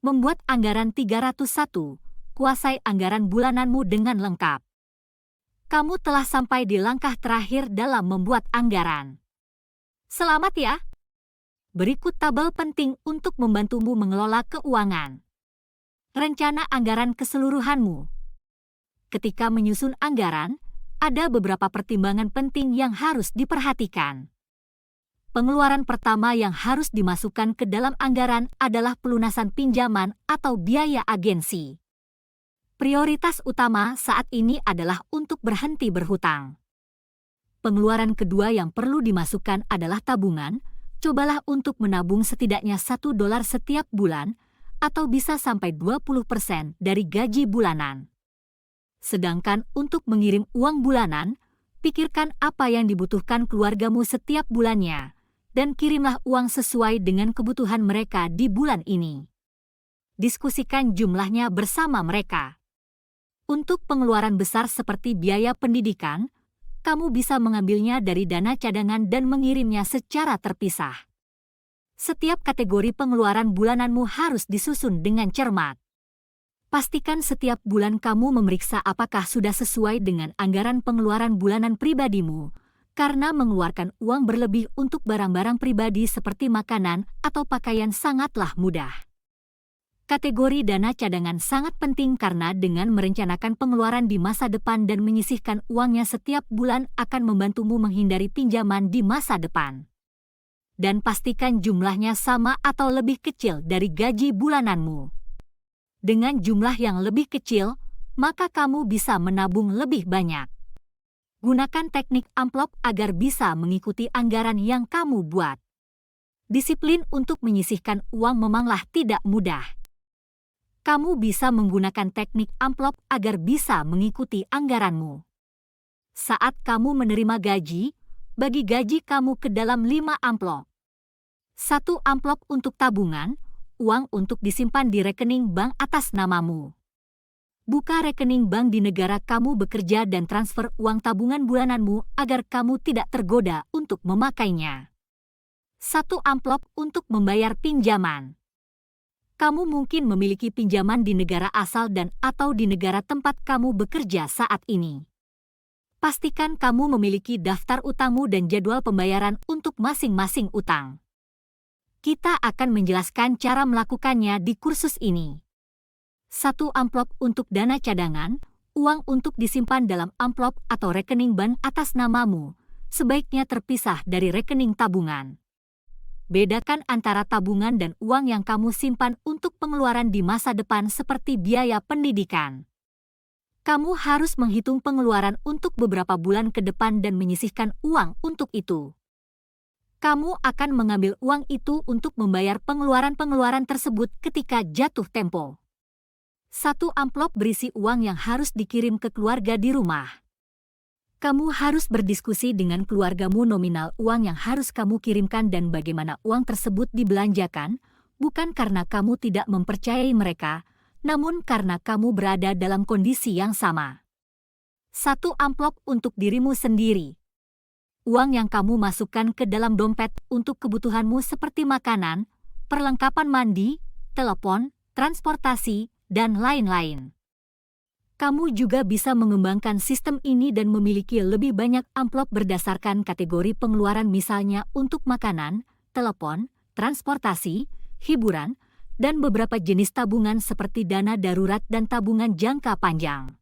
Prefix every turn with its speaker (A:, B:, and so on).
A: Membuat anggaran 301, kuasai anggaran bulananmu dengan lengkap. Kamu telah sampai di langkah terakhir dalam membuat anggaran. Selamat ya! Berikut tabel penting untuk membantumu mengelola keuangan. Rencana anggaran keseluruhanmu. Ketika menyusun anggaran, ada beberapa pertimbangan penting yang harus diperhatikan. Pengeluaran pertama yang harus dimasukkan ke dalam anggaran adalah pelunasan pinjaman atau biaya agensi. Prioritas utama saat ini adalah untuk berhenti berhutang. Pengeluaran kedua yang perlu dimasukkan adalah tabungan. Cobalah untuk menabung setidaknya $1 setiap bulan atau bisa sampai 20% dari gaji bulanan. Sedangkan untuk mengirim uang bulanan, pikirkan apa yang dibutuhkan keluargamu setiap bulannya dan kirimlah uang sesuai dengan kebutuhan mereka di bulan ini. Diskusikan jumlahnya bersama mereka. Untuk pengeluaran besar seperti biaya pendidikan, kamu bisa mengambilnya dari dana cadangan dan mengirimnya secara terpisah. Setiap kategori pengeluaran bulananmu harus disusun dengan cermat. Pastikan setiap bulan kamu memeriksa apakah sudah sesuai dengan anggaran pengeluaran bulanan pribadimu, karena mengeluarkan uang berlebih untuk barang-barang pribadi seperti makanan atau pakaian sangatlah mudah. Kategori dana cadangan sangat penting karena dengan merencanakan pengeluaran di masa depan dan menyisihkan uangnya setiap bulan akan membantumu menghindari pinjaman di masa depan. Dan pastikan jumlahnya sama atau lebih kecil dari gaji bulananmu. Dengan jumlah yang lebih kecil, maka kamu bisa menabung lebih banyak. Gunakan teknik amplop agar bisa mengikuti anggaran yang kamu buat. Disiplin untuk menyisihkan uang memanglah tidak mudah. Kamu bisa menggunakan teknik amplop agar bisa mengikuti anggaranmu. Saat kamu menerima gaji, bagi gaji kamu ke dalam 5 amplop. 1 amplop untuk tabungan, uang untuk disimpan di rekening bank atas namamu. Buka rekening bank di negara kamu bekerja dan transfer uang tabungan bulananmu agar kamu tidak tergoda untuk memakainya. 1 amplop untuk membayar pinjaman. Kamu mungkin memiliki pinjaman di negara asal dan atau di negara tempat kamu bekerja saat ini. Pastikan kamu memiliki daftar utangmu dan jadwal pembayaran untuk masing-masing utang. Kita akan menjelaskan cara melakukannya di kursus ini. 1 amplop untuk dana cadangan, uang untuk disimpan dalam amplop atau rekening bank atas namamu, sebaiknya terpisah dari rekening tabungan. Bedakan antara tabungan dan uang yang kamu simpan untuk pengeluaran di masa depan seperti biaya pendidikan. Kamu harus menghitung pengeluaran untuk beberapa bulan ke depan dan menyisihkan uang untuk itu. Kamu akan mengambil uang itu untuk membayar pengeluaran-pengeluaran tersebut ketika jatuh tempo. 1 amplop berisi uang yang harus dikirim ke keluarga di rumah. Kamu harus berdiskusi dengan keluargamu nominal uang yang harus kamu kirimkan dan bagaimana uang tersebut dibelanjakan, bukan karena kamu tidak mempercayai mereka, namun karena kamu berada dalam kondisi yang sama. 1 amplop untuk dirimu sendiri. Uang yang kamu masukkan ke dalam dompet untuk kebutuhanmu seperti makanan, perlengkapan mandi, telepon, transportasi, dan lain-lain. Kamu juga bisa mengembangkan sistem ini dan memiliki lebih banyak amplop berdasarkan kategori pengeluaran misalnya untuk makanan, telepon, transportasi, hiburan, dan beberapa jenis tabungan seperti dana darurat dan tabungan jangka panjang.